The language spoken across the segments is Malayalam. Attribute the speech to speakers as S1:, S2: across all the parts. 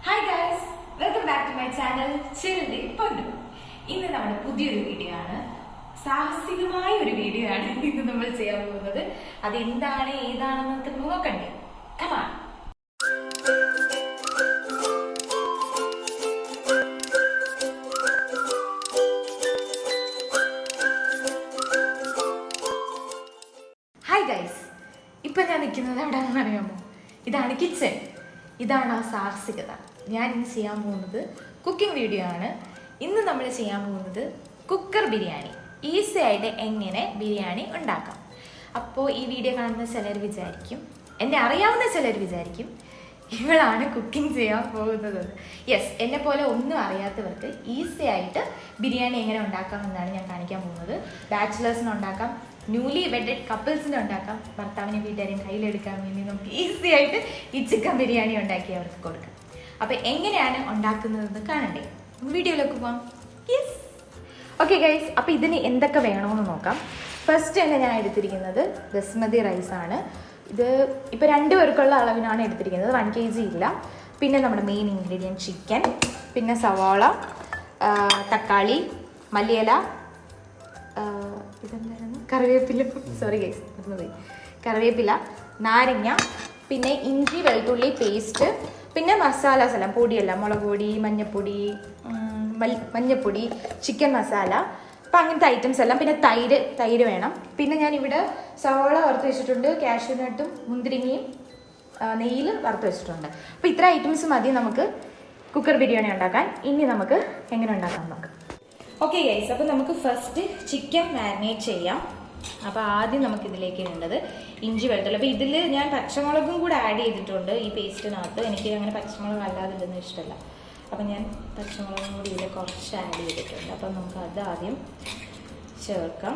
S1: Hi guys, welcome back to my channel ചിൽഡി പൊന്നു. ഇന്ന് നമ്മുടെ പുതിയൊരു വീഡിയോ ആണ്, സാഹസികമായ ഒരു വീഡിയോ ആണ് ഇന്ന് നമ്മൾ ചെയ്യാൻ പോകുന്നത്. അതെന്താണ് ഏതാണെന്നൊക്കെ നോക്കണ്ടേ? കമാ ഹായ് ഗൈസ്, ഇപ്പൊ ഞാൻ നിൽക്കുന്നത് എവിടെയാണെന്ന് അറിയാമോ? ഇതാണ് കിച്ചൺ. ഇതാണ് ആ സാഹസികത. ഞാൻ ഇന്ന് ചെയ്യാൻ പോകുന്നത് കുക്കിംഗ് വീഡിയോ ആണ്. ഇന്ന് നമ്മൾ ചെയ്യാൻ പോകുന്നത് കുക്കർ ബിരിയാണി. ഈസി ആയിട്ട് എങ്ങനെ ബിരിയാണി ഉണ്ടാക്കാം. അപ്പോൾ ഈ വീഡിയോ കാണുന്ന ചിലർ വിചാരിക്കും, എന്നെ അറിയാവുന്ന ചിലർ വിചാരിക്കും, ഇവളാണ് കുക്കിംഗ് ചെയ്യാൻ പോകുന്നത്. യെസ്, എന്നെ പോലെ ഒന്നും അറിയാത്തവർക്ക് ഈസി ആയിട്ട് ബിരിയാണി എങ്ങനെ ഉണ്ടാക്കാമെന്നാണ് ഞാൻ കാണിക്കാൻ പോകുന്നത്. ബാച്ചിലേഴ്സിന് ഉണ്ടാക്കാം, ന്യൂലി വെഡഡ് കപ്പിൾസിന് ഉണ്ടാക്കാം, ഭർത്താവിനെ വീട്ടുകാരെയും കയ്യിലെടുക്കാൻ വേണ്ടി നമുക്ക് ഈസി ആയിട്ട് ഈ ചിക്കൻ ബിരിയാണി ഉണ്ടാക്കി അവർക്ക് കൊടുക്കാം. അപ്പോൾ എങ്ങനെയാണ് ഉണ്ടാക്കുന്നതെന്ന് കാണണ്ടേ? വീഡിയോയിലേക്ക് പോവാം. യെസ്, ഓക്കെ ഗൈസ്, അപ്പോൾ ഇതിന് എന്തൊക്കെ വേണമെന്ന് നോക്കാം. ഫസ്റ്റ് തന്നെ ഞാൻ എടുത്തിരിക്കുന്നത് ബസ്മതി റൈസാണ്. ഇത് ഇപ്പോൾ 2 പേർക്കുള്ള അളവിനാണ് എടുത്തിരിക്കുന്നത്, 1 kg ഇല്ല. പിന്നെ നമ്മുടെ മെയിൻ ഇൻഗ്രീഡിയൻറ്റ് ചിക്കൻ, പിന്നെ സവാള, തക്കാളി, മല്ലിയില, ഇതെന്തായിരുന്നു, കറിവേപ്പില, സോറി ഗൈസ് മറന്നുപോയി, കറിവേപ്പില, നാരങ്ങ, പിന്നെ ഇഞ്ചി വെളുത്തുള്ളി പേസ്റ്റ്, പിന്നെ മസാലാസ് എല്ലാം, പൊടിയെല്ലാം, മുളക് പൊടി, മഞ്ഞപ്പൊടി, ചിക്കൻ മസാല, അപ്പം അങ്ങനത്തെ ഐറ്റംസ് എല്ലാം. പിന്നെ തൈര് വേണം. പിന്നെ ഞാനിവിടെ സവാള വറുത്ത് വെച്ചിട്ടുണ്ട്, കാഷ്യൂനട്ടും മുന്തിരിങ്ങയും നെയ്യിൽ വറുത്ത് വെച്ചിട്ടുണ്ട്. അപ്പോൾ ഇത്ര ഐറ്റംസ് മതി നമുക്ക് കുക്കർ ബിരിയാണി ഉണ്ടാക്കാൻ. ഇനി നമുക്ക് എങ്ങനെ ഉണ്ടാക്കാൻ നോക്കാം. ഓക്കെ ഗൈസ്, അപ്പോൾ നമുക്ക് ഫസ്റ്റ് ചിക്കൻ മാരിനേറ്റ് ചെയ്യാം. അപ്പോൾ ആദ്യം നമുക്കിതിലേക്ക് ഇടേണ്ടത് ഇഞ്ചി വെളുത്തുള്ളി. അപ്പോൾ ഇതിൽ ഞാൻ പച്ചമുളകും കൂടെ ആഡ് ചെയ്തിട്ടുണ്ട് ഈ പേസ്റ്റിനകത്ത്. എനിക്ക് അങ്ങനെ പച്ചമുളക് അല്ലാതെ ഇടുന്നത് ഇഷ്ടമല്ല. അപ്പം ഞാൻ പച്ചമുളകും കൂടി ഇതിൽ കുറച്ച് ആഡ് ചെയ്തിട്ടുണ്ട്. അപ്പം നമുക്ക് അത് ആദ്യം ചേർക്കാം.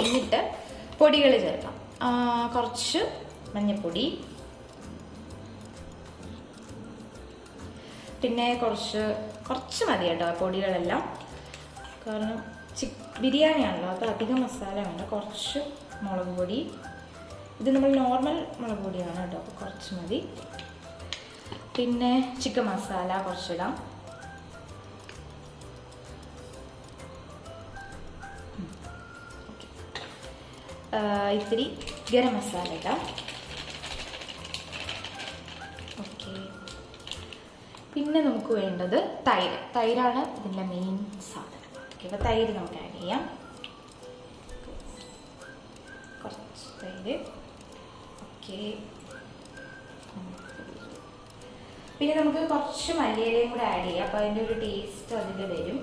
S1: എന്നിട്ട് പൊടികൾ ചേർക്കാം. കുറച്ച് മഞ്ഞൾപ്പൊടി, പിന്നെ കുറച്ച് മതി കേട്ടോ പൊടികളെല്ലാം. കാരണം ബിരിയാണിയാണല്ലോ, അപ്പോൾ അധികം മസാല വേണ്ട. കുറച്ച് മുളക് പൊടി, ഇത് നമ്മൾ നോർമൽ മുളക് പൊടിയാണ് കേട്ടോ, അപ്പോൾ കുറച്ച് മതി. പിന്നെ ചിക്കൻ മസാല കുറച്ചിടാം. ഇത്തിരി ഗരം മസാല ഇടാം. ഓക്കെ, പിന്നെ നമുക്ക് വേണ്ടത് തൈരാണ് ഇതിൻ്റെ മെയിൻ സാധനം. ഓക്കെ, അപ്പോൾ തൈര് നമുക്ക് ആഡ് ചെയ്യാം. കുറച്ച് തൈര്. ഓക്കെ, പിന്നെ നമുക്ക് കുറച്ച് മല്ലിയിലയും കൂടെ ആഡ് ചെയ്യാം. അപ്പോൾ അതിൻ്റെ ഒരു ടേസ്റ്റ് അതിൽ വരും.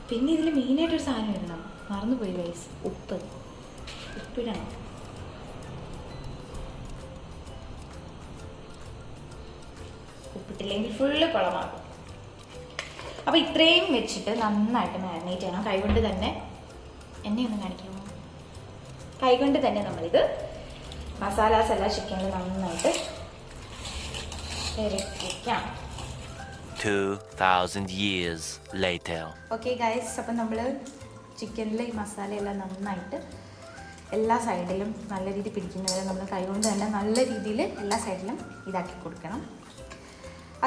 S1: പിന്നെ ഇതിൽ മെയിനായിട്ടൊരു സാധനം ഇടണം, മറന്നുപോയി ഗൈസ്, ഉപ്പിടണം. ഉപ്പിട്ടില്ലെങ്കിൽ ഫുള്ള് കുളമാകും. അപ്പോൾ ഇത്രയും വെച്ചിട്ട് നന്നായിട്ട് മാരിനേറ്റ് ചെയ്യണം. കൈകൊണ്ട് തന്നെ, എന്നെ ഒന്ന് കാണിക്കാമോ? കൈകൊണ്ട് തന്നെ നമ്മളിത് മസാലാസ് എല്ലാം ചിക്കനിൽ നന്നായിട്ട് ഇറക്കിക്കാം.
S2: 2000 years later.
S1: ഓക്കെ ഗൈസ്, അപ്പം നമ്മൾ ചിക്കനിൽ ഈ മസാലയെല്ലാം നന്നായിട്ട് എല്ലാ സൈഡിലും നല്ല രീതിയിൽ പിടിക്കുന്നവരെ നമ്മൾ കൈകൊണ്ട് തന്നെ നല്ല രീതിയിൽ എല്ലാ സൈഡിലും ഇതാക്കി കൊടുക്കണം.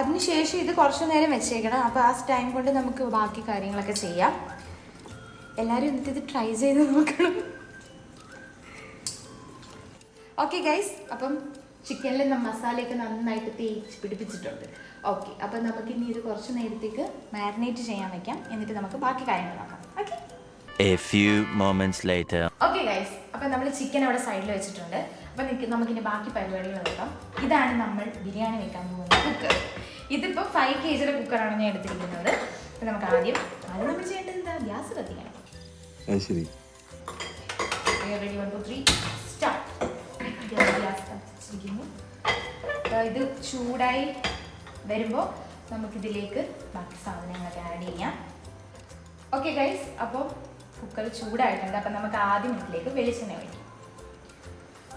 S1: അതിനുശേഷം ഇത് കുറച്ച് നേരം വെച്ചേക്കണം. അപ്പോൾ ആ ടൈം കൊണ്ട് നമുക്ക് ബാക്കി കാര്യങ്ങളൊക്കെ ചെയ്യാം. എല്ലാവരും എന്നിട്ട് ഇത് ട്രൈ ചെയ്ത് നോക്കണം. ഓക്കെ ഗൈസ്, അപ്പം ചിക്കനിൽ മസാലയൊക്കെ നന്നായിട്ട് തേച്ച് പിടിപ്പിച്ചിട്ടുണ്ട്. ഓക്കെ, അപ്പം നമുക്ക് ഇനി ഇത് കുറച്ച് നേരത്തേക്ക് മാരിനേറ്റ് ചെയ്യാൻ വയ്ക്കാം. എന്നിട്ട് നമുക്ക് ബാക്കി കാര്യങ്ങൾ നോക്കാം. Okay,
S2: A few moments later.
S1: Okay guys, അപ്പം നമ്മൾ ചിക്കൻ അവിടെ സൈഡിൽ വെച്ചിട്ടുണ്ട്. അപ്പം നമുക്കിനി ബാക്കി പരിപാടികൾ നോക്കാം. ഇതാണ് നമ്മൾ ബിരിയാണി വെക്കാൻ പോകുന്ന കുക്കർ. ഇതിപ്പോൾ 5 kg കുക്കറാണ് ഞാൻ എടുത്തിരിക്കുന്നത്. അപ്പം നമുക്ക് ആദ്യം നമ്മൾ ചെയ്യേണ്ടത് എന്താ, ഗ്യാസ് കത്തിക്കണം.
S3: ശരി,
S1: റെഡി, 1 2 3 സ്റ്റാർട്ട്. ഗ്യാസ് കത്തിച്ചിരിക്കുന്നു. ഇത് ചൂടായി വരുമ്പോൾ നമുക്കിതിലേക്ക് ബാക്കി സാധനങ്ങളൊക്കെ ആഡ് ചെയ്യാം. ഓക്കെ ഗൈസ്, അപ്പോൾ കുക്കർ ചൂടായിട്ടുണ്ട്. അപ്പം നമുക്ക് ആദ്യം ഇതിലേക്ക് വെളിച്ചെണ്ണ ഒഴിക്കാം.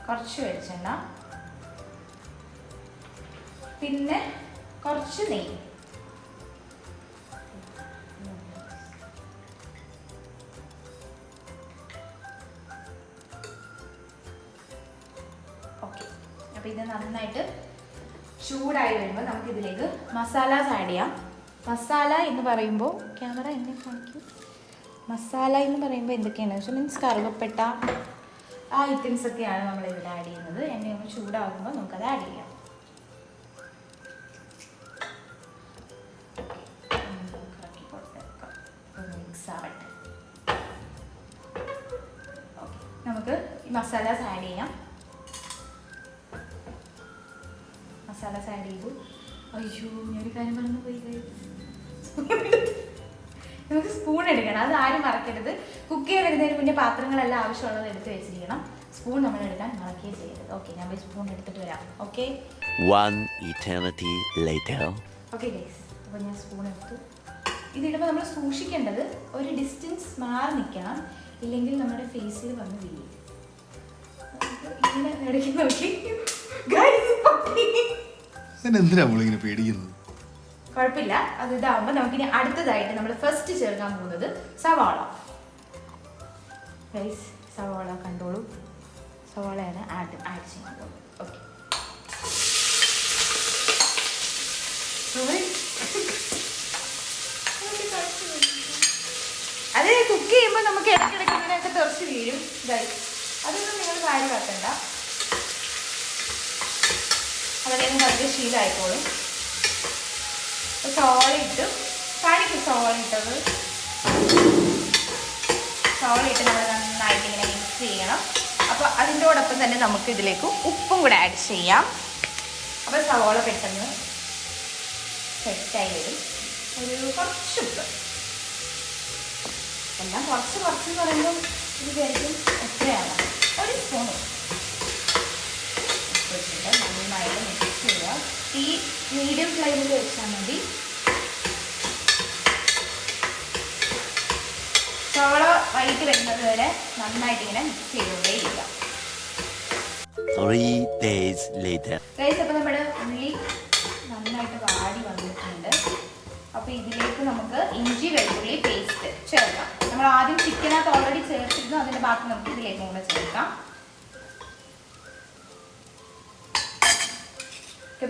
S1: കുറച്ച് വെളിച്ചെണ്ണ, പിന്നെ കുറച്ച് നെയ്യ്. ഓക്കെ, അപ്പോൾ ഇത് നന്നായിട്ട് ചൂടായി വരുമ്പോൾ നമുക്കിതിലേക്ക് മസാലാസ് ആഡ് ചെയ്യാം. മസാല എന്ന് പറയുമ്പോൾ ക്യാമറ എന്നെ കാണിക്കും. മസാല എന്ന് പറയുമ്പോൾ എന്തൊക്കെയാണെന്ന് വെച്ചാൽ മീൻസ് കറുവപ്പട്ട ആ ഐറ്റംസ് ഒക്കെയാണ് നമ്മളിവിടെ ആഡ് ചെയ്യുന്നത്. എണ്ണ ഒന്ന് ചൂടാകുമ്പോൾ നമുക്കത് ആഡ് ചെയ്യാം. മിക്സ് ആവട്ടെ. നമുക്ക് ഈ മസാലാസ് ആഡ് ചെയ്യാം. മസാലാസ് ആഡ് ചെയ്തു. അയ്യോ ഞാനൊരു കാര്യം പറഞ്ഞു പോയി. നമുക്ക് സ്പൂൺ എടുക്കണം, അത് ആരും മറക്കരുത്. കുക്ക് ചെയ്യാൻ വരുന്നതിന് മുന്നേ പാത്രങ്ങളെല്ലാം ആവശ്യമുള്ളത് എടുത്ത് വെച്ചിരിക്കണം. സ്പൂൺ നമ്മൾ എടുക്കാൻ മറക്കുകയും ചെയ്യരുത്. ഓക്കെ, ഞാൻ പോയി സ്പൂൺ എടുത്തിട്ട് വരാം. Okay,
S2: 1 eternity later.
S1: Okay guys, അപ്പോൾ ഞാൻ സ്പൂൺ എടുത്തു. ഇതിടുമ്പോൾ നമ്മൾ സൂക്ഷിക്കേണ്ടത് ഒരു ഡിസ്റ്റൻസ് മാറി നിൽക്കണം, ഇല്ലെങ്കിൽ നമ്മുടെ ഫേസിൽ വന്ന് വീഴും. ഇങ്ങനെ ഇടയ്ക്ക് നോക്കി
S3: എന്തിനാ നമ്മളിങ്ങനെ പേടിക്കുന്നത്?
S1: കുഴപ്പമില്ല, അത് ഇതാവുമ്പോൾ നമുക്കിനി അടുത്തതായിട്ട് നമ്മൾ ഫസ്റ്റ് ചേർക്കാൻ പോകുന്നത് സവാള. ഗൈസ്, സവാള കണ്ടോളൂ. സവാളയാണ് ആഡ് ചെയ്യാൻ പോകുന്നത്. ഓക്കെ, അത് കുക്ക് ചെയ്യുമ്പോൾ നമുക്ക് ഇടയ്ക്കിടയ്ക്ക് ഇങ്ങനെയൊക്കെ തെറിച്ച് വീഴും ഗൈസ്. അതൊന്നും നിങ്ങൾ കാര്യമാക്കണ്ട, അതൊക്കെ വളരെ ശീലമായിക്കോളും. സവാള ഇട്ട് കാണിക്കും. സവാള ഇട്ടത് നമ്മൾ നന്നായിട്ട് ഇങ്ങനെ മിക്സ് ചെയ്യണം. അപ്പോൾ അതിൻ്റെയോടൊപ്പം തന്നെ നമുക്ക് ഇതിലേക്ക് ഉപ്പും കൂടെ ആഡ് ചെയ്യാം. അപ്പോൾ സവാള പെട്ടെന്ന് സെറ്റായി വരും. ഒരു കുറച്ച് ഉപ്പ്, എല്ലാം കുറച്ച് എന്ന് പറയുമ്പോൾ ഇത് വിചാരിക്കും എത്രയാണ്. ഒരു സ്പൂൺ ഉപ്പ് വെച്ചിട്ട് നന്നായിട്ട് മിക്സ് ചെയ്യുക. തീ മീഡിയം ഫ്ലെയിമിൽ വെച്ചാൽ മതി. സവാള വൈകിട്ട് വരുന്നത് വരെ നന്നായിട്ട് ഇങ്ങനെ മിക്സ് ചെയ്തുകൊണ്ടേയിരിക്കുക.
S2: 3 days later.
S1: ഗൈസ്, അപ്പോൾ നമ്മുടെ ഉള്ളി നന്നായിട്ട് വാടി വന്നിട്ടുണ്ട്. അപ്പോൾ ഇതിലേക്ക് നമുക്ക് ഇഞ്ചി വെളുത്തുള്ളി പേസ്റ്റ് ചേർക്കാം. നമ്മൾ ആദ്യം ചിക്കനകത്ത് ഓൾറെഡി ചേർത്തിരുന്നു, അതിൻ്റെ ബാക്കി നമുക്ക് ഇതിലേക്കും കൂടെ ചേർക്കാം.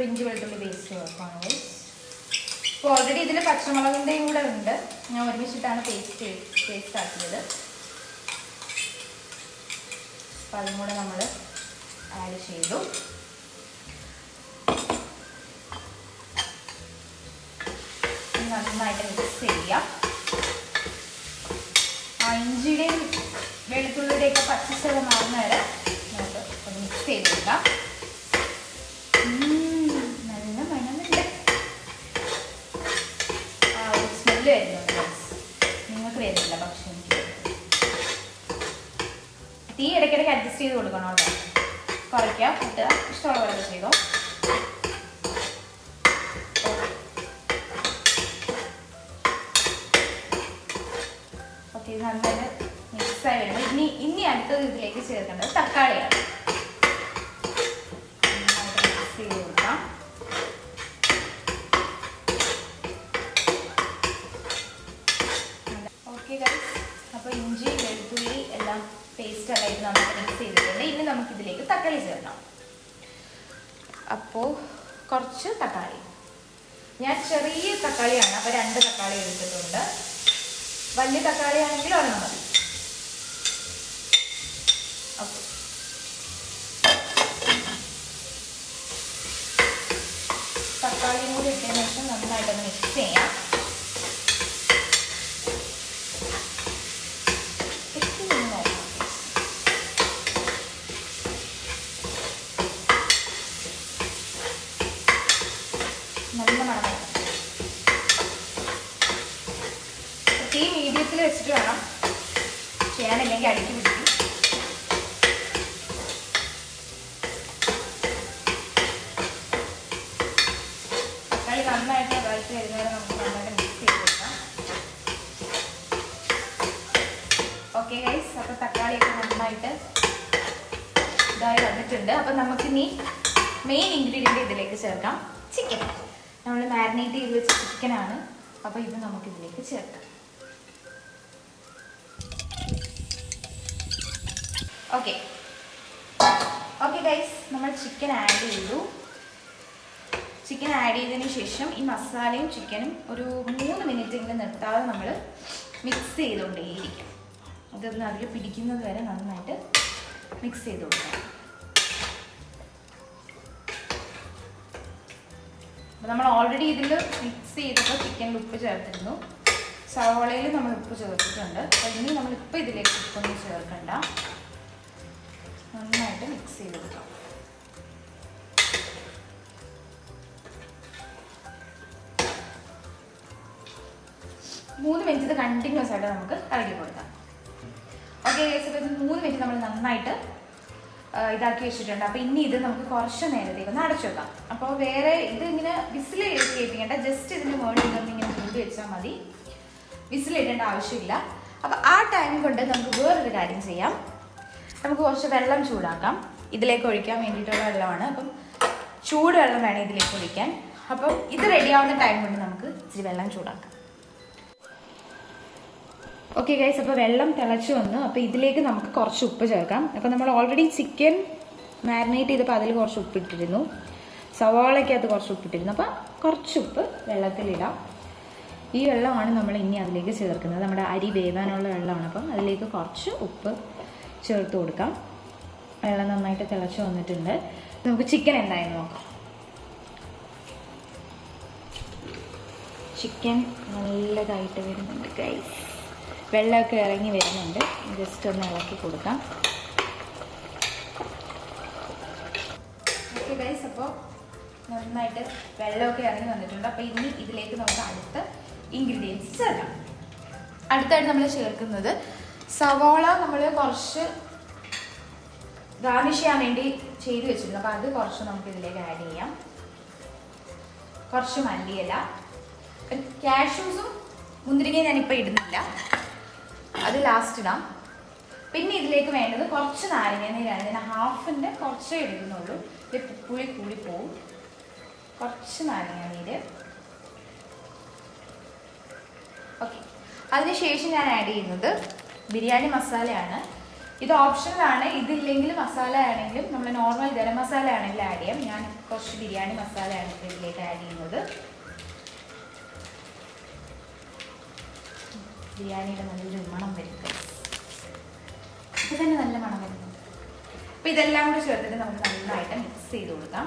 S1: ഇഞ്ചി വെളുത്തുള്ളി പേസ്റ്റ് ചേർക്കാം. ഇപ്പോൾ ഓൾറെഡി ഇതിൽ പച്ചമുളകിൻ്റെയും കൂടെ ഉണ്ട്. ഞാൻ ഒരുമിച്ചിട്ടാണ് പേസ്റ്റ് ആക്കിയത്. അപ്പം അതും കൂടെ നമ്മൾ ആഡ് ചെയ്തു. നന്നായിട്ട് മിക്സ് ചെയ്യാം. ആ ഇഞ്ചിയുടെയും വെളുത്തുള്ളിയുടെയൊക്കെ പച്ചച്ചവ മാറുന്ന വരെ നമുക്ക് ഒന്ന് മിക്സ് ചെയ്തെടുക്കാം. നല്ല മണമുണ്ട്. ആ ഒരു സ്മെല്ല് വരുന്നുണ്ട്. നിങ്ങൾക്ക് വരുന്നില്ല, പക്ഷെ എനിക്ക് തീ ഇടയ്ക്കിടയ്ക്ക് അഡ്ജസ്റ്റ് ചെയ്ത് കൊടുക്കണം കേട്ടോ. കുറയ്ക്കാം, കൂട്ടുക, ഇഷ്ടമുള്ള പോലെ ചെയ്തോ. ഓക്കെ, ഇത് നന്നായിട്ട് മിക്സായി വരുമ്പോൾ ഇനി അടുത്തത് ഇതിലേക്ക് ചേർക്കേണ്ടത് തക്കാളിയാണ്. നന്നായിട്ട് മിക്സ് ചെയ്ത് കൊടുക്കാം. ഓക്കെ ഗൈസ്, അപ്പോൾ ഇഞ്ചി വെളുത്തുള്ളി എല്ലാം പേസ്റ്റൊക്കെ നന്നായിട്ട് മിക്സ് ചെയ്തിട്ടുണ്ട്. ഇനി നമുക്കിതിലേക്ക് തക്കാളി ചേർക്കാം. അപ്പോൾ കുറച്ച് തക്കാളി, ഞാൻ ചെറിയ തക്കാളിയാണ്, അപ്പോൾ 2 തക്കാളി എടുത്തിട്ടുണ്ട്. വലിയ തക്കാളി ആണെങ്കിൽ ഒരെണ്ണം മതി. ഓക്കെ, തക്കാളിയും കൂടി ഇട്ടതിന് ശേഷം നന്നായിട്ടൊന്ന് മിക്സ് ചെയ്യാം. നല്ല മണം. തീ മീഡിയത്തിൽ വെച്ചിട്ട് വേണം ചെയ്യാനില്ലെങ്കിൽ അടിക്ക് പിടിക്കും. തക്കാളി നന്നായിട്ട് വഴറ്റി വരുന്നവരെ നമുക്ക് നന്നായിട്ട് മിക്സ് ചെയ്ത് കൊടുക്കാം. ഓക്കെ ഗൈസ്, അപ്പോൾ തക്കാളിയൊക്കെ നന്നായിട്ട് ഇതായി വന്നിട്ടുണ്ട്. അപ്പം നമുക്കിനി മെയിൻ ഇൻഗ്രീഡിയൻറ്റ് ഇതിലേക്ക് ചേർക്കാം. ചിക്കൻ നമ്മൾ മാരിനേറ്റ് ചെയ്ത് വെച്ച ചിക്കനാണ്. അപ്പോൾ ഇത് നമുക്കിതിലേക്ക് ചേർക്കാം. ഓക്കെ, ഓക്കെ ഗൈസ്, നമ്മൾ ചിക്കൻ ആഡ് ചെയ്തു. ചിക്കൻ ആഡ് ചെയ്തതിന് ശേഷം ഈ മസാലയും ചിക്കനും ഒരു 3 മിനിറ്റ് ഇങ്ങനെ നിർത്താതെ നമ്മൾ മിക്സ് ചെയ്തുകൊണ്ടേയിരിക്കും. അതൊന്ന് അതിൽ പിടിക്കുന്നത് വരെ നന്നായിട്ട് മിക്സ് ചെയ്ത് കൊടുക്കണം. അപ്പോൾ നമ്മൾ ഓൾറെഡി ഇതിൽ മിക്സ് ചെയ്തപ്പോൾ ചിക്കനിൽ ഉപ്പ് ചേർത്തിരുന്നു, സവോളയിൽ നമ്മൾ ഉപ്പ് ചേർത്തിട്ടുണ്ട്. അപ്പോൾ ഇനി നമ്മളിപ്പോൾ ഇതിലേക്ക് ഉപ്പൊന്നും ചേർക്കണ്ട, നന്നായിട്ട് മിക്സ് ചെയ്ത് കൊടുക്കാം. മൂന്ന് മിനിറ്റ് ഇത് കണ്ടിന്യൂസ് ആയിട്ട് നമുക്ക് ഇളക്കി കൊടുക്കാം. ഓക്കെ ഗൈസ്, അപ്പോൾ ഇത് 3 മിനിറ്റ് നമ്മൾ നന്നായിട്ട് ഇതാക്കി വെച്ചിട്ടുണ്ട്. അപ്പോൾ ഇനി ഇത് നമുക്ക് കുറച്ച് നേരത്തേക്ക് ഒന്ന് അടച്ചു വെക്കാം. അപ്പോൾ വേറെ ഇത് ഇങ്ങനെ വിസിൽ കേൾപ്പിക്കേണ്ട, ജസ്റ്റ് ഇതിൻ്റെ മുകളിൽ നിന്ന് ഇങ്ങനെ മൂടി വെച്ചാൽ മതി, വിസിലിടേണ്ട ആവശ്യമില്ല. അപ്പോൾ ആ ടൈം കൊണ്ട് നമുക്ക് വേറൊരു കാര്യം ചെയ്യാം. നമുക്ക് കുറച്ച് വെള്ളം ചൂടാക്കാം. ഇതിലേക്ക് ഒഴിക്കാൻ വേണ്ടിയിട്ടുള്ള വെള്ളമാണ്. അപ്പം ചൂട് വെള്ളം വേണം ഇതിലേക്ക് ഒഴിക്കാൻ. അപ്പം ഇത് റെഡിയാവുന്ന ടൈം കൊണ്ട് നമുക്ക് ഇച്ചിരി വെള്ളം ചൂടാക്കാം. ഓക്കെ ഗൈസ്, അപ്പോൾ വെള്ളം തിളച്ച് വന്നു. അപ്പോൾ ഇതിലേക്ക് നമുക്ക് കുറച്ച് ഉപ്പ് ചേർക്കാം. അപ്പോൾ നമ്മൾ ഓൾറെഡി ചിക്കൻ മാരിനേറ്റ് ചെയ്തപ്പോൾ അതിൽ കുറച്ച് ഉപ്പിട്ടിരുന്നു, സവാളയ്ക്കകത്ത് കുറച്ച് ഉപ്പിട്ടിരുന്നു. അപ്പോൾ കുറച്ച് ഉപ്പ് വെള്ളത്തിലിടാം. ഈ വെള്ളമാണ് നമ്മൾ ഇനി അതിലേക്ക് ചേർക്കുന്നത്. നമ്മുടെ അരി വേവാനുള്ള വെള്ളമാണ്. അപ്പം അതിലേക്ക് കുറച്ച് ഉപ്പ് ചേർത്ത് കൊടുക്കാം. വെള്ളം നന്നായിട്ട് തിളച്ച് വന്നിട്ടുണ്ട്. നമുക്ക് ചിക്കൻ എന്തായെന്ന് നോക്കാം. ചിക്കൻ നല്ലതായിട്ട് വരുന്നുണ്ട് ഗൈസ്, വെള്ളമൊക്കെ ഇറങ്ങി വരുന്നുണ്ട്. ജസ്റ്റ് ഒന്ന് ഇളക്കി കൊടുക്കാം. ഓക്കെ ഗൈസ്, അപ്പോൾ നന്നായിട്ട് വെള്ളമൊക്കെ ഇറങ്ങി വന്നിട്ടുണ്ട്. അപ്പോൾ ഇനി ഇതിലേക്ക് നമുക്ക് അടുത്ത ഇൻഗ്രീഡിയൻസ് ചേർക്കാം. അടുത്തായിട്ട് നമ്മൾ ചേർക്കുന്നത് സവാള നമ്മൾ കുറച്ച് ഗാർണിഷ് ചെയ്യാൻ വേണ്ടി ചെയ്ത് വെച്ചിട്ടുണ്ട്. അപ്പോൾ അത് കുറച്ച് നമുക്ക് ഇതിലേക്ക് ആഡ് ചെയ്യാം. കുറച്ച് മല്ലിയില, കാഷ്യൂസും മുന്തിരിങ്ങയും ഞാനിപ്പോൾ ഇടുന്നില്ല, അത് ലാസ്റ്റ് ഇടാം. പിന്നെ ഇതിലേക്ക് വേണ്ടത് കുറച്ച് നാരങ്ങ നീരാണ്. ഞാൻ ഹാഫിൻ്റെ കുറച്ചേ എടുക്കുന്നുള്ളൂ, ഇത് പുളി കൂടി പോവും. കുറച്ച് നാരങ്ങ നീര്. ഓക്കെ, അതിനുശേഷം ഞാൻ ആഡ് ചെയ്യുന്നത് ബിരിയാണി മസാലയാണ്. ഇത് ഓപ്ഷണലാണ്. ഇതില്ലെങ്കിൽ മസാല ആണെങ്കിലും നമ്മൾ നോർമൽ ഗരം മസാല ആണെങ്കിലും ആഡ് ചെയ്യാം. ഞാൻ കുറച്ച് ബിരിയാണി മസാലയാണ് ഇപ്പോൾ ഇതിലേക്ക് ആഡ് ചെയ്യുന്നത്. ബിരിയാണിയുടെ നല്ലൊരു മണം വരും, ഇത് തന്നെ നല്ല മണം വരുന്നു. അപ്പോൾ ഇതെല്ലാം കൂടി ചേർത്തിട്ട് നമുക്ക് നന്നായിട്ട് മിക്സ് ചെയ്ത് കൊടുക്കാം.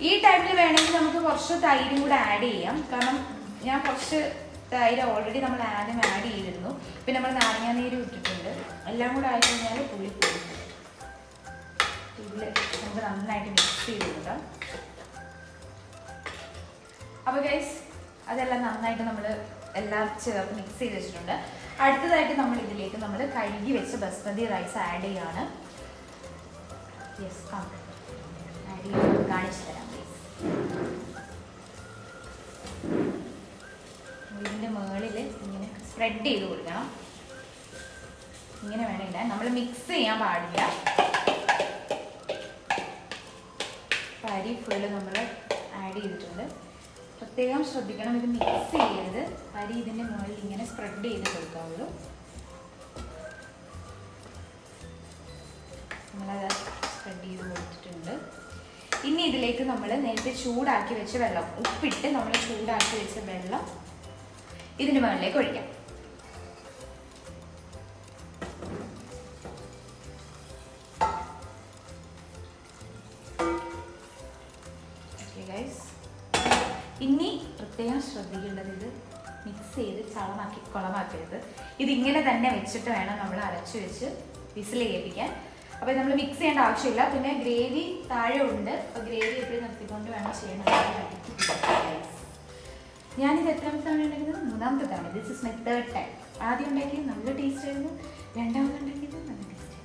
S1: ഈ ടൈമിൽ വേണമെങ്കിൽ നമുക്ക് കുറച്ച് തൈരും കൂടെ ആഡ് ചെയ്യാം. കാരണം ഞാൻ കുറച്ച് തൈര് ഓൾറെഡി നമ്മൾ ആദ്യം ആഡ് ചെയ്തിരുന്നു. പിന്നെ നമ്മൾ നാരങ്ങ നീര് ഇട്ടിട്ടുണ്ട്. എല്ലാം കൂടെ ആയി കഴിഞ്ഞാൽ പുളി പോകും. ഇതിൽ നമുക്ക് നന്നായിട്ട് മിക്സ് ചെയ്ത് കൊടുക്കാം. അപ്പോൾ ഗൈസ്, അതെല്ലാം നന്നായിട്ട് നമ്മൾ എല്ലാം ചേർത്ത് മിക്സ് ചെയ്ത് വെച്ചിട്ടുണ്ട്. അടുത്തതായിട്ട് നമ്മൾ ഇതിലേക്ക് നമ്മൾ കഴുകി വെച്ച ബസ്മതി റൈസ് ആഡ് ചെയ്യാണ്. യെസ്, ആഡ് ചെയ്ത് കാണിച്ചു തരാം പ്ലീസ്. ഇതിൻ്റെ മുകളിൽ ഇങ്ങനെ സ്പ്രെഡ് ചെയ്ത് കൊടുക്കണം. ഇങ്ങനെ വേണമെങ്കിൽ നമ്മൾ മിക്സ് ചെയ്യാൻ പാടില്ല. അരി ഫുള്ള് നമ്മൾ ആഡ് ചെയ്തിട്ടുണ്ട്. പ്രത്യേകം ശ്രദ്ധിക്കണം, ഇത് മിക്സ് ചെയ്യരുത്. അരി ഇതിൻ്റെ മുകളിൽ ഇങ്ങനെ സ്പ്രെഡ് ചെയ്ത് കൊടുക്കാവുള്ളൂ. നമ്മളത് സ്പ്രെഡ് ചെയ്ത് കൊടുത്തിട്ടുണ്ട്. ഇനി ഇതിലേക്ക് നമ്മൾ നേരത്തെ ചൂടാക്കി വെച്ച വെള്ളം, ഉപ്പിട്ട് നമ്മൾ ചൂടാക്കി വെച്ച വെള്ളം ഇതിൻ്റെ മുകളിലേക്ക് ഒഴിക്കാം. ഓക്കെ ഗൈസ്, ഇനി പ്രത്യേകം ശ്രദ്ധിക്കേണ്ടത് ഇത് മിക്സ് ചെയ്ത് കുളമാക്കരുത്. ഇതിങ്ങനെ തന്നെ വെച്ചിട്ട് വേണം നമ്മൾ അരച്ച് വെച്ച് വിസിൽ ചെയ്യിപ്പിക്കാൻ. അപ്പോൾ നമ്മൾ മിക്സ് ചെയ്യേണ്ട ആവശ്യമില്ല. പിന്നെ ഗ്രേവി താഴെ ഉണ്ട്, അപ്പോൾ ഗ്രേവി എപ്പോഴും നിർത്തിക്കൊണ്ട് വേണം ചെയ്യണം. ഞാനിത് എത്രാമത്തെ തവണ ഉണ്ടാക്കുന്നത്? 3ാമത്തെ തവണ. This is my 3rd time. ആദ്യം ഉണ്ടാക്കിയത് നല്ല ടേസ്റ്റ് ആയിരുന്നു, രണ്ടാമത് ഉണ്ടാക്കിയത് നല്ല ടേസ്റ്റ്.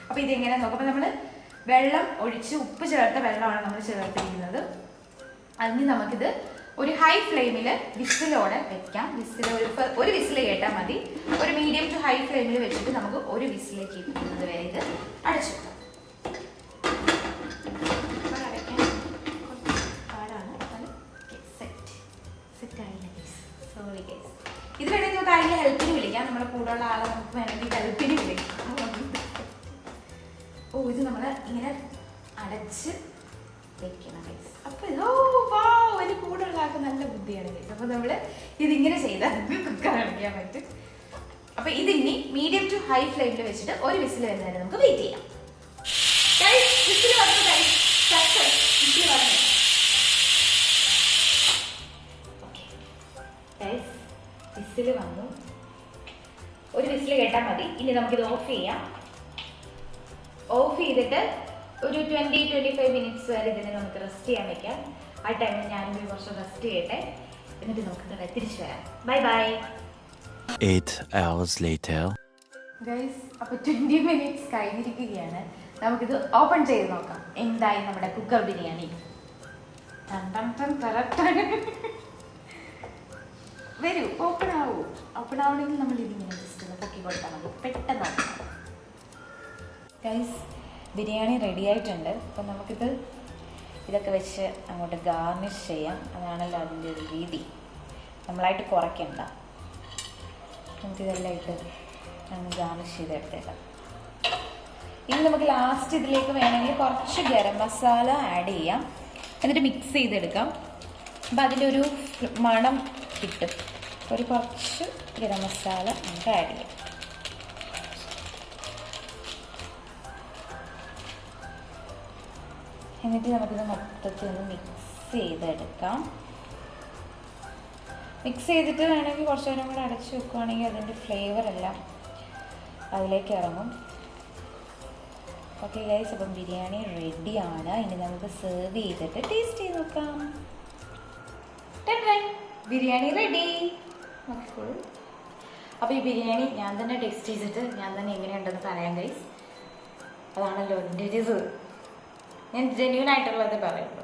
S1: അപ്പോൾ ഇതെങ്ങനെ നോക്കാം. അപ്പോൾ നമ്മൾ വെള്ളം ഒഴിച്ച് ഉപ്പ് ചേർത്ത വെള്ളമാണ് നമ്മൾ ചേർത്തിരിക്കുന്നത്. അതിന് നമുക്കിത് ഒരു ഹൈ ഫ്ലെയിമിൽ വിസിലോടെ വെക്കാം. ഒരു വിസിൽ കേട്ടാൽ മതി. ഒരു മീഡിയം ടു ഹൈ ഫ്ലെയിമിൽ വെച്ചിട്ട് നമുക്ക് ഒരു വിസിലേക്ക് ഇരിക്കുന്നത് വരെ ഇത് അടച്ചു വെക്കാം. ഇത് വേണമെങ്കിൽ നമുക്ക് അതിൻ്റെ ഹെൽപ്പിന് വിളിക്കാം. നമ്മുടെ കൂടെയുള്ള ആളെ നമുക്ക് വേണമെങ്കിൽ ഹെൽപ്പിന് വിളിക്കാം. ഇത് നമ്മൾ ഇങ്ങനെ അടച്ച് വെക്കണം ഗൈസ്. അപ്പോൾ അതിന് കൂടുതലുള്ള ആൾക്ക് നല്ല ബുദ്ധിയാണ് ഗൈസ്. അപ്പോൾ നമ്മൾ ഇതിങ്ങനെ ചെയ്താൽ കുക്കർ അടയ്ക്കാൻ പറ്റും. അപ്പോൾ ഇതിനി മീഡിയം ടു ഹൈ ഫ്ലെയിമിൽ വെച്ചിട്ട് ഒരു വിസിൽ വരുന്നവരെ നമുക്ക് വെയിറ്റ് ചെയ്യാം. വിസിൽ വന്നു ഗൈസ്. വിസിൽ വന്നു. ഓക്കെ ഗൈസ്, വിസിൽ വന്നു. ഒരു വിസിൽ കേട്ടാൽ മതി. ഇനി നമുക്കിത് ഓഫ് ചെയ്യാം. ഓഫ് ചെയ്തിട്ട് ഒരു 20-25 മിനിറ്റ്സ് വരെ ഇതിനെ നമുക്ക് റെസ്റ്റ് ചെയ്യാൻ വെക്കാം. ആ ടൈമിൽ ഞാനും കുറച്ച് റെസ്റ്റ് ചെയ്യട്ടെ. എന്നിട്ട് നമുക്ക് തിരിച്ചു വരാം. Bye bye.
S2: 8 hours later.
S1: Guys, അപ്പോൾ 20 മിനിറ്റ്സ് കഴിഞ്ഞിരിക്കുകയാണ്. നമുക്കിത് ഓപ്പൺ ചെയ്ത് നോക്കാം. എന്തായി നമ്മുടെ കുക്കർ ബിരിയാണി. വരൂ, ഓപ്പൺ ആവൂ. ഓപ്പൺ ആവണമെങ്കിൽ നമ്മൾ ഇതിങ്ങനെ ജസ്റ്റ് ഒന്ന് പൊക്കി കൊടുത്താൽ മതി. പെട്ടെന്ന് നോക്കാം. ഗൈസ്, ബിരിയാണി റെഡി ആയിട്ടുണ്ട്. അപ്പം നമുക്കിത് ഇതൊക്കെ വെച്ച് അങ്ങോട്ട് ഗാർണിഷ് ചെയ്യാം. അതാണല്ലോ അതിൻ്റെ ഒരു രീതി. നമ്മളായിട്ട് കുറയ്ക്കണ്ട. നമുക്കിതെല്ലാം ഇട്ട് അങ്ങ് ഗാർണിഷ് ചെയ്തെടുത്തേക്കാം. ഇനി നമുക്ക് ലാസ്റ്റ് ഇതിലേക്ക് വേണമെങ്കിൽ കുറച്ച് ഗരം മസാല ആഡ് ചെയ്യാം. എന്നിട്ട് മിക്സ് ചെയ്തെടുക്കാം. അപ്പം അതിൻ്റെ ഒരു മണം കിട്ടും. ഒരു കുറച്ച് ഗരം മസാല നമുക്ക് ആഡ് ചെയ്യാം. എന്നിട്ട് നമുക്കിത് മൊത്തത്തിൽ ഒന്ന് മിക്സ് ചെയ്തെടുക്കാം. മിക്സ് ചെയ്തിട്ട് വേണമെങ്കിൽ കുറച്ച് നേരം കൂടെ അടച്ച് വെക്കുകയാണെങ്കിൽ അതിൻ്റെ ഫ്ലേവർ എല്ലാം അതിലേക്ക് ഇറങ്ങും. ഓക്കെ ഗൈസ്, അപ്പം ബിരിയാണി റെഡിയാണ്. ഇനി നമുക്ക് സെർവ് ചെയ്തിട്ട് ടേസ്റ്റ് ചെയ്ത് നോക്കാം. ബിരിയാണി റെഡി. നോക്കിക്കോളൂ. അപ്പോൾ ഈ ബിരിയാണി ഞാൻ തന്നെ ടേസ്റ്റ് ചെയ്തിട്ട് ഞാൻ തന്നെ എങ്ങനെയുണ്ടെന്ന് പറയാം ഗൈസ്. അതാണല്ലോ എൻ്റെ ഒരു ഇത്. ഞാൻ ജെന്യൂൻ ആയിട്ടുള്ളത് പറയുള്ളൂ.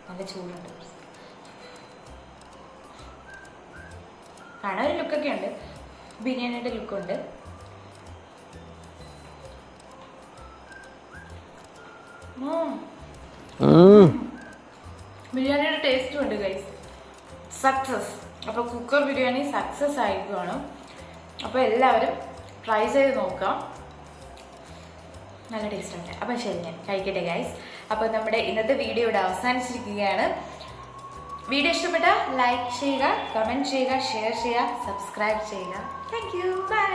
S1: നല്ല ചൂടുണ്ട്. കാണാൻ ഒരു ലുക്കൊക്കെ ഉണ്ട്. ബിരിയാണിയുടെ ലുക്കുണ്ട്. ബിരിയാണിയുടെ ടേസ്റ്റും ഉണ്ട് ഗൈസ്. സക്സസ്. അപ്പോൾ കുക്കർ ബിരിയാണി സക്സസ് ആയിരിക്കുകയാണ്. അപ്പോൾ എല്ലാവരും ട്രൈ ചെയ്ത് നോക്കാം. നല്ല ടേസ്റ്റ് ഉണ്ട്. അപ്പോൾ ശരി, ഞാൻ കഴിക്കട്ടെ ഗൈസ്. അപ്പോൾ നമ്മുടെ ഇന്നത്തെ വീഡിയോ ഇവിടെ അവസാനിച്ചിരിക്കുകയാണ്. വീഡിയോ ഇഷ്ടപ്പെട്ടാൽ ലൈക്ക് ചെയ്യുക, കമൻറ്റ് ചെയ്യുക, ഷെയർ ചെയ്യുക, സബ്സ്ക്രൈബ് ചെയ്യുക. Thank you. ബൈ.